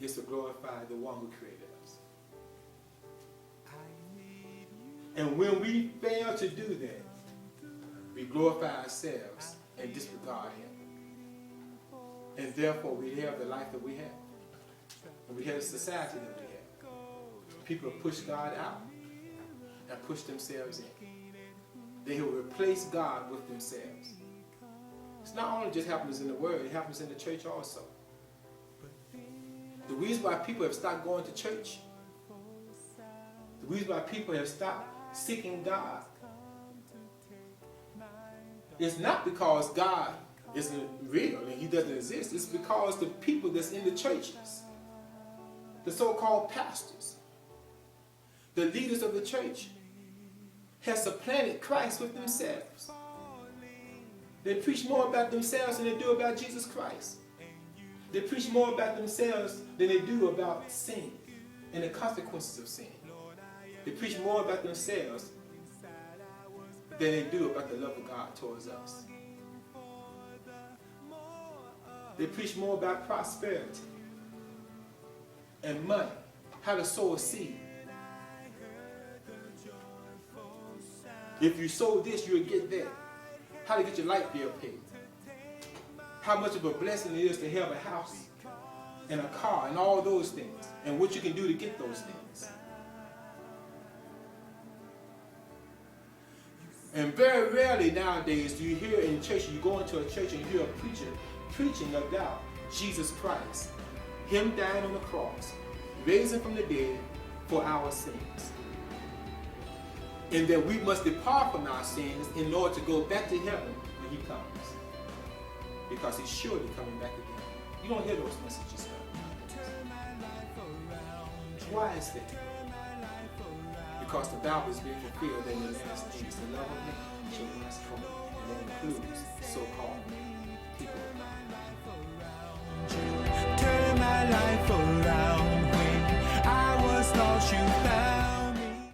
is to glorify the one who created us. And when we fail to do that, we glorify ourselves and disregard Him. And therefore we have the life that we have. And we have the society that we have. People push God out and push themselves in. They will replace God with themselves. It's not only just happens in the world, it happens in the church also. The reason why people have stopped going to church, the reason why people have stopped seeking God, it's not because God isn't real and He doesn't exist. It's because the people that's in the churches, the so-called pastors, the leaders of the church, have supplanted Christ with themselves. They preach more about themselves than they do about Jesus Christ. They preach more about themselves than they do about sin and the consequences of sin. They preach more about themselves than they do about the love of God towards us. They preach more about prosperity and money, how to sow a seed. If you sow this, you'll get that. How to get your light bill paid. How much of a blessing it is to have a house and a car and all those things. And what you can do to get those things. And very rarely nowadays do you hear in church, you go into a church and you hear a preacher preaching about Jesus Christ. Him dying on the cross, raising from the dead for our sins. And that we must depart from our sins in order to go back to heaven when He comes. Because He's surely coming back again. You don't hear those messages nowadays. Why is that? Because the Bible is being fulfilled in the last days. The love of man shall last forever. And that includes so-called people. Turn my life around.